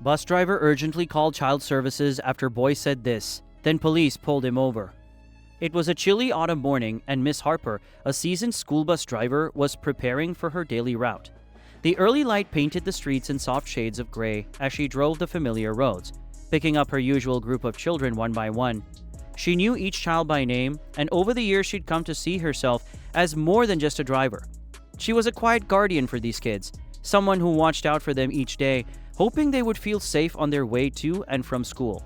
Bus driver urgently called child services after boy said this, then police pulled him over. It was a chilly autumn morning and Miss Harper, a seasoned school bus driver, was preparing for her daily route. The early light painted the streets in soft shades of gray as she drove the familiar roads, picking up her usual group of children one by one. She knew each child by name, and over the years she'd come to see herself as more than just a driver. She was a quiet guardian for these kids, someone who watched out for them each day, hoping they would feel safe on their way to and from school.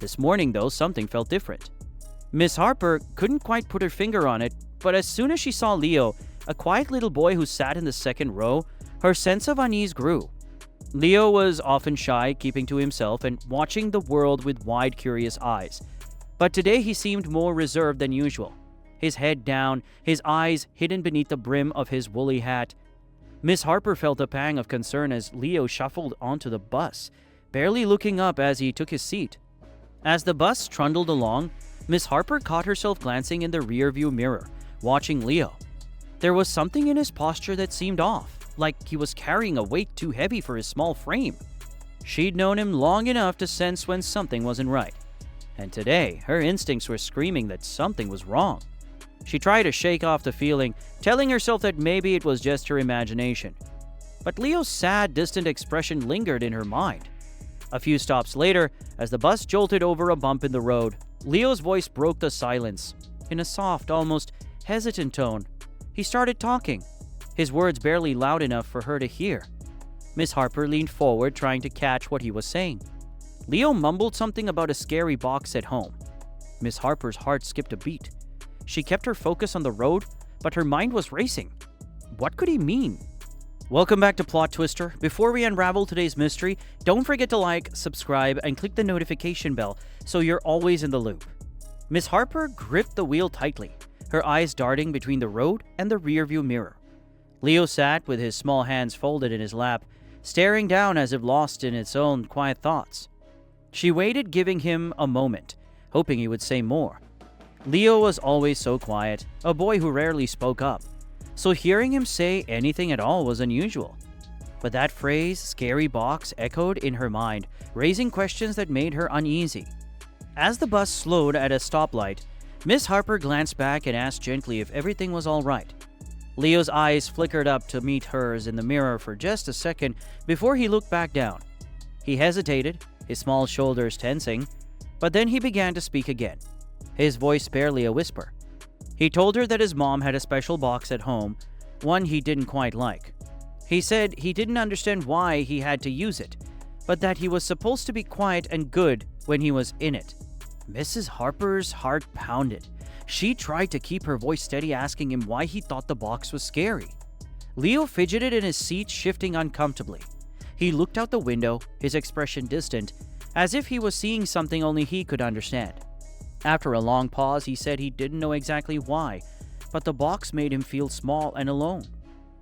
This morning, though, something felt different. Miss Harper couldn't quite put her finger on it, but as soon as she saw Leo, a quiet little boy who sat in the second row, her sense of unease grew. Leo was often shy, keeping to himself and watching the world with wide, curious eyes. But today he seemed more reserved than usual, his head down, his eyes hidden beneath the brim of his woolly hat. Miss Harper felt a pang of concern as Leo shuffled onto the bus, barely looking up as he took his seat. As the bus trundled along, Miss Harper caught herself glancing in the rearview mirror, watching Leo. There was something in his posture that seemed off, like he was carrying a weight too heavy for his small frame. She'd known him long enough to sense when something wasn't right, and today her instincts were screaming that something was wrong. She tried to shake off the feeling, telling herself that maybe it was just her imagination. But Leo's sad, distant expression lingered in her mind. A few stops later, as the bus jolted over a bump in the road, Leo's voice broke the silence. In a soft, almost hesitant tone, he started talking, his words barely loud enough for her to hear. Miss Harper leaned forward, trying to catch what he was saying. Leo mumbled something about a scary box at home. Miss Harper's heart skipped a beat. She kept her focus on the road, but her mind was racing. What could he mean? Welcome back to PlotTwister. Before we unravel today's mystery, don't forget to like, subscribe, and click the notification bell so you're always in the loop. Miss Harper gripped the wheel tightly, her eyes darting between the road and the rearview mirror. Leo sat with his small hands folded in his lap, staring down as if lost in its own quiet thoughts. She waited, giving him a moment, hoping he would say more. Leo was always so quiet, a boy who rarely spoke up, so hearing him say anything at all was unusual. But that phrase, scary box, echoed in her mind, raising questions that made her uneasy. As the bus slowed at a stoplight, Miss Harper glanced back and asked gently if everything was all right. Leo's eyes flickered up to meet hers in the mirror for just a second before he looked back down. He hesitated, his small shoulders tensing, but then he began to speak again, his voice barely a whisper. He told her that his mom had a special box at home, one he didn't quite like. He said he didn't understand why he had to use it, but that he was supposed to be quiet and good when he was in it. Mrs. Harper's heart pounded. She tried to keep her voice steady, asking him why he thought the box was scary. Leo fidgeted in his seat, shifting uncomfortably. He looked out the window, his expression distant, as if he was seeing something only he could understand. After a long pause, he said he didn't know exactly why, but the box made him feel small and alone.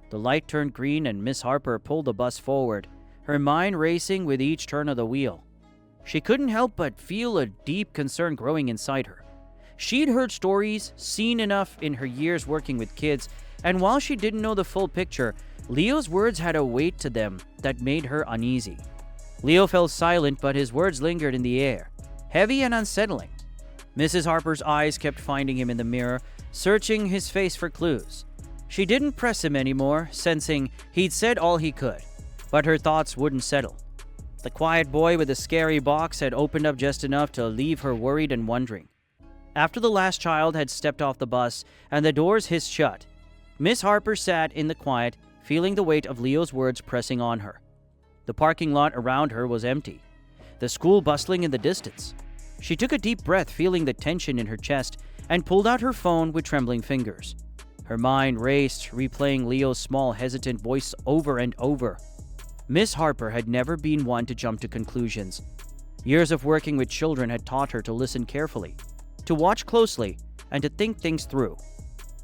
The light turned green and Miss Harper pulled the bus forward, her mind racing with each turn of the wheel. She couldn't help but feel a deep concern growing inside her. She'd heard stories, seen enough in her years working with kids, and while she didn't know the full picture, Leo's words had a weight to them that made her uneasy. Leo fell silent, but his words lingered in the air, heavy and unsettling. Mrs. Harper's eyes kept finding him in the mirror, searching his face for clues. She didn't press him anymore, sensing he'd said all he could, but her thoughts wouldn't settle. The quiet boy with the scary box had opened up just enough to leave her worried and wondering. After the last child had stepped off the bus and the doors hissed shut, Miss Harper sat in the quiet, feeling the weight of Leo's words pressing on her. The parking lot around her was empty, the school bustling in the distance. She took a deep breath, feeling the tension in her chest, and pulled out her phone with trembling fingers. Her mind raced, replaying Leo's small, hesitant voice over and over. Miss Harper had never been one to jump to conclusions. Years of working with children had taught her to listen carefully, to watch closely, and to think things through.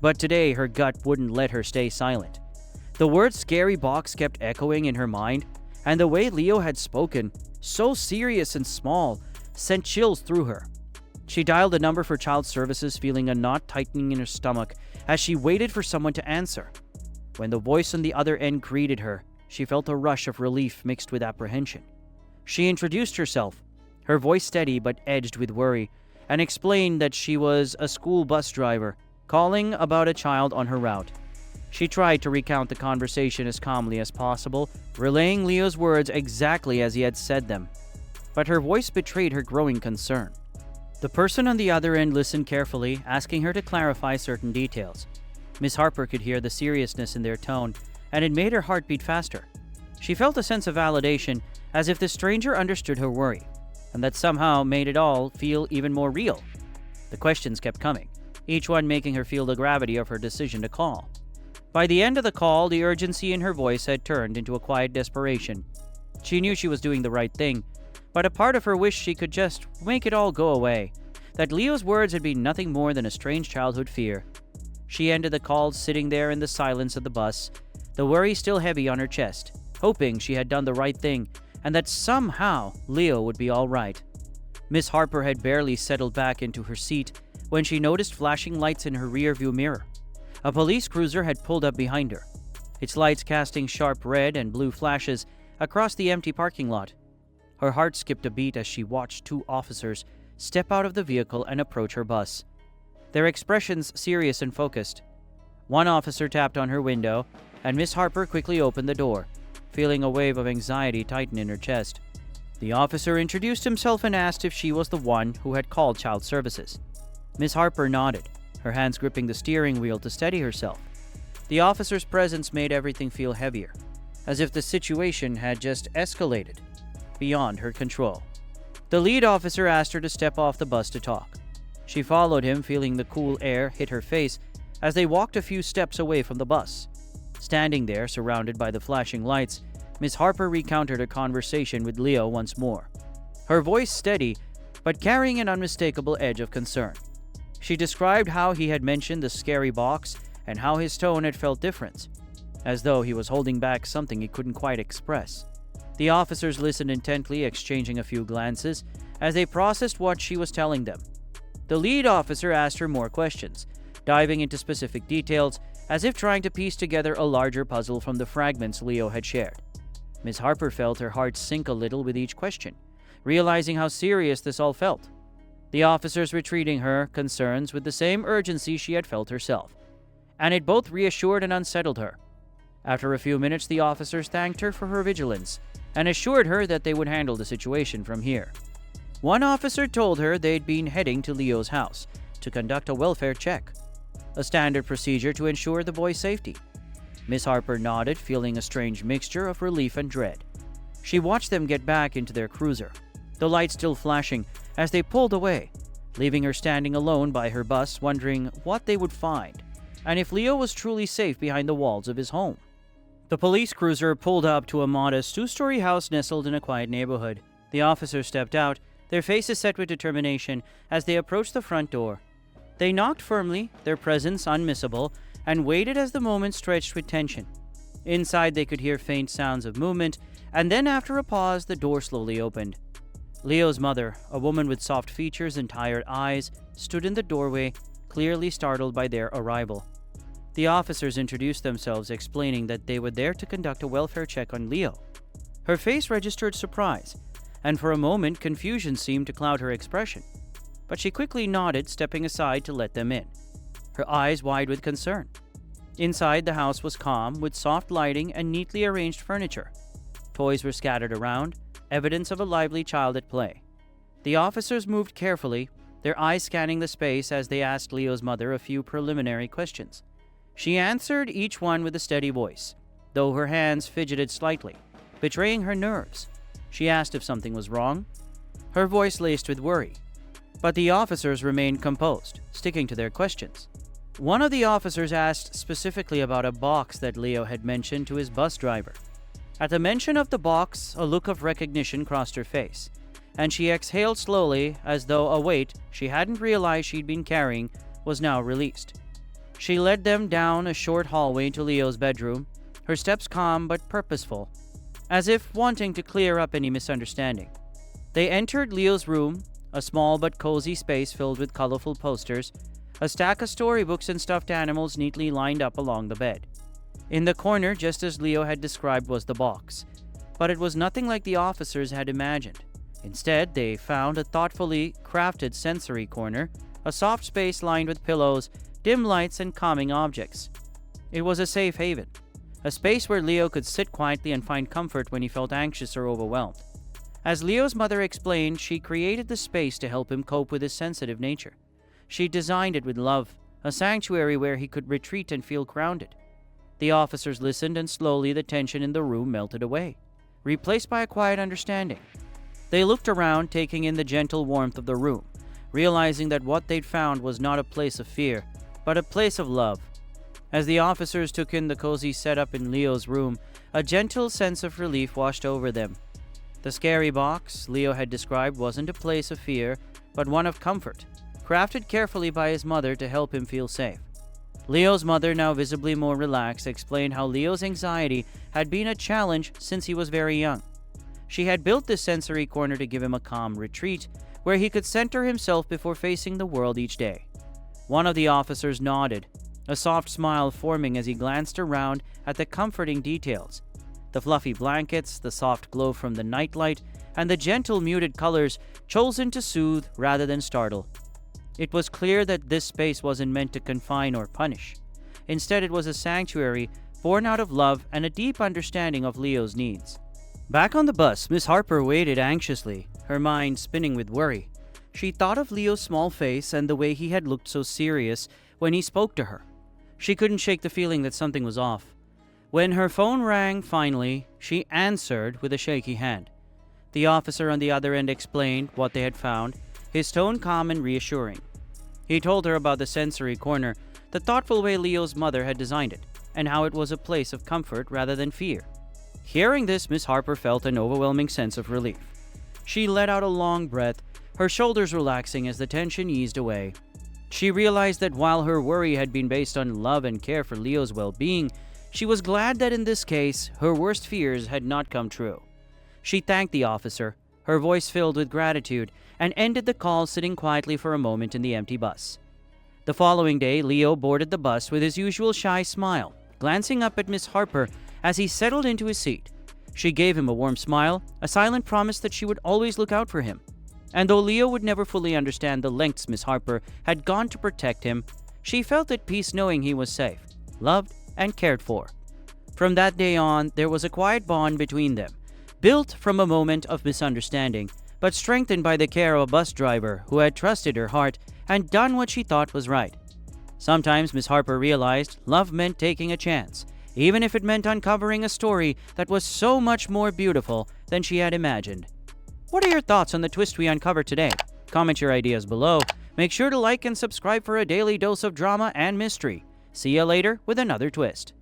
But today, her gut wouldn't let her stay silent. The word scary box kept echoing in her mind, and the way Leo had spoken, so serious and small, sent chills through her. She dialed the number for child services, feeling a knot tightening in her stomach as she waited for someone to answer. When the voice on the other end greeted her, she felt a rush of relief mixed with apprehension. She introduced herself, her voice steady but edged with worry, and explained that she was a school bus driver calling about a child on her route. She tried to recount the conversation as calmly as possible, relaying Leo's words exactly as he had said them. But her voice betrayed her growing concern. The person on the other end listened carefully, asking her to clarify certain details. Miss Harper could hear the seriousness in their tone, and it made her heart beat faster. She felt a sense of validation, as if the stranger understood her worry, and that somehow made it all feel even more real. The questions kept coming, each one making her feel the gravity of her decision to call. By the end of the call, the urgency in her voice had turned into a quiet desperation. She knew she was doing the right thing, but a part of her wished she could just make it all go away, that Leo's words had been nothing more than a strange childhood fear. She ended the call sitting there in the silence of the bus, the worry still heavy on her chest, hoping she had done the right thing and that somehow Leo would be all right. Miss Harper had barely settled back into her seat when she noticed flashing lights in her rearview mirror. A police cruiser had pulled up behind her, its lights casting sharp red and blue flashes across the empty parking lot. Her heart skipped a beat as she watched two officers step out of the vehicle and approach her bus, their expressions serious and focused. One officer tapped on her window, and Miss Harper quickly opened the door, feeling a wave of anxiety tighten in her chest. The officer introduced himself and asked if she was the one who had called Child Services. Miss Harper nodded, her hands gripping the steering wheel to steady herself. The officer's presence made everything feel heavier, as if the situation had just escalated beyond her control. The lead officer asked her to step off the bus to talk. She followed him, feeling the cool air hit her face as they walked a few steps away from the bus. Standing there, surrounded by the flashing lights, Miss Harper recounted her conversation with Leo once more, her voice steady but carrying an unmistakable edge of concern. She described how he had mentioned the scary box and how his tone had felt different, as though he was holding back something he couldn't quite express. The officers listened intently, exchanging a few glances as they processed what she was telling them. The lead officer asked her more questions, diving into specific details as if trying to piece together a larger puzzle from the fragments Leo had shared. Miss Harper felt her heart sink a little with each question, realizing how serious this all felt. The officers were treating her concerns with the same urgency she had felt herself, and it both reassured and unsettled her. After a few minutes, the officers thanked her for her vigilance and assured her that they would handle the situation from here. One officer told her they'd been heading to Leo's house to conduct a welfare check, a standard procedure to ensure the boy's safety. Miss Harper nodded, feeling a strange mixture of relief and dread. She watched them get back into their cruiser, the lights still flashing as they pulled away, leaving her standing alone by her bus, wondering what they would find and if Leo was truly safe behind the walls of his home. The police cruiser pulled up to a modest two-story house nestled in a quiet neighborhood. The officers stepped out, their faces set with determination as they approached the front door. They knocked firmly, their presence unmissable, and waited as the moment stretched with tension. Inside, they could hear faint sounds of movement, and then after a pause, the door slowly opened. Leo's mother, a woman with soft features and tired eyes, stood in the doorway, clearly startled by their arrival. The officers introduced themselves, explaining that they were there to conduct a welfare check on Leo. Her face registered surprise, and for a moment confusion seemed to cloud her expression. But she quickly nodded, stepping aside to let them in, her eyes wide with concern. Inside, the house was calm, with soft lighting and neatly arranged furniture. Toys were scattered around, evidence of a lively child at play. The officers moved carefully, their eyes scanning the space as they asked Leo's mother a few preliminary questions. She answered each one with a steady voice, though her hands fidgeted slightly, betraying her nerves. She asked if something was wrong, her voice laced with worry. But the officers remained composed, sticking to their questions. One of the officers asked specifically about a box that Leo had mentioned to his bus driver. At the mention of the box, a look of recognition crossed her face, and she exhaled slowly as though a weight she hadn't realized she'd been carrying was now released. She led them down a short hallway to Leo's bedroom, her steps calm but purposeful, as if wanting to clear up any misunderstanding. They entered Leo's room, a small but cozy space filled with colorful posters, a stack of storybooks and stuffed animals neatly lined up along the bed. In the corner, just as Leo had described, was the box, but it was nothing like the officers had imagined. Instead, they found a thoughtfully crafted sensory corner, a soft space lined with pillows, dim lights, and calming objects. It was a safe haven, a space where Leo could sit quietly and find comfort when he felt anxious or overwhelmed. As Leo's mother explained, she created the space to help him cope with his sensitive nature. She designed it with love, a sanctuary where he could retreat and feel grounded. The officers listened, and slowly the tension in the room melted away, replaced by a quiet understanding. They looked around, taking in the gentle warmth of the room, realizing that what they'd found was not a place of fear, but a place of love. As the officers took in the cozy setup in Leo's room, a gentle sense of relief washed over them. The scary box Leo had described wasn't a place of fear, but one of comfort, crafted carefully by his mother to help him feel safe. Leo's mother, now visibly more relaxed, explained how Leo's anxiety had been a challenge since he was very young. She had built this sensory corner to give him a calm retreat where he could center himself before facing the world each day. One of the officers nodded, a soft smile forming as he glanced around at the comforting details. The fluffy blankets, the soft glow from the nightlight, and the gentle muted colors chosen to soothe rather than startle. It was clear that this space wasn't meant to confine or punish. Instead, it was a sanctuary born out of love and a deep understanding of Leo's needs. Back on the bus, Miss Harper waited anxiously, her mind spinning with worry. She thought of Leo's small face and the way he had looked so serious when he spoke to her. She couldn't shake the feeling that something was off. When her phone rang finally, she answered with a shaky hand. The officer on the other end explained what they had found, his tone calm and reassuring. He told her about the sensory corner, the thoughtful way Leo's mother had designed it, and how it was a place of comfort rather than fear. Hearing this, Miss Harper felt an overwhelming sense of relief. She let out a long breath, her shoulders relaxing as the tension eased away. She realized that while her worry had been based on love and care for Leo's well-being, she was glad that in this case, her worst fears had not come true. She thanked the officer, her voice filled with gratitude, and ended the call sitting quietly for a moment in the empty bus. The following day, Leo boarded the bus with his usual shy smile, glancing up at Miss Harper as he settled into his seat. She gave him a warm smile, a silent promise that she would always look out for him. And though Leo would never fully understand the lengths Miss Harper had gone to protect him, she felt at peace knowing he was safe, loved, and cared for. From that day on, there was a quiet bond between them, built from a moment of misunderstanding, but strengthened by the care of a bus driver who had trusted her heart and done what she thought was right. Sometimes Miss Harper realized love meant taking a chance, even if it meant uncovering a story that was so much more beautiful than she had imagined. What are your thoughts on the twist we uncovered today? Comment your ideas below. Make sure to like and subscribe for a daily dose of drama and mystery. See you later with another twist.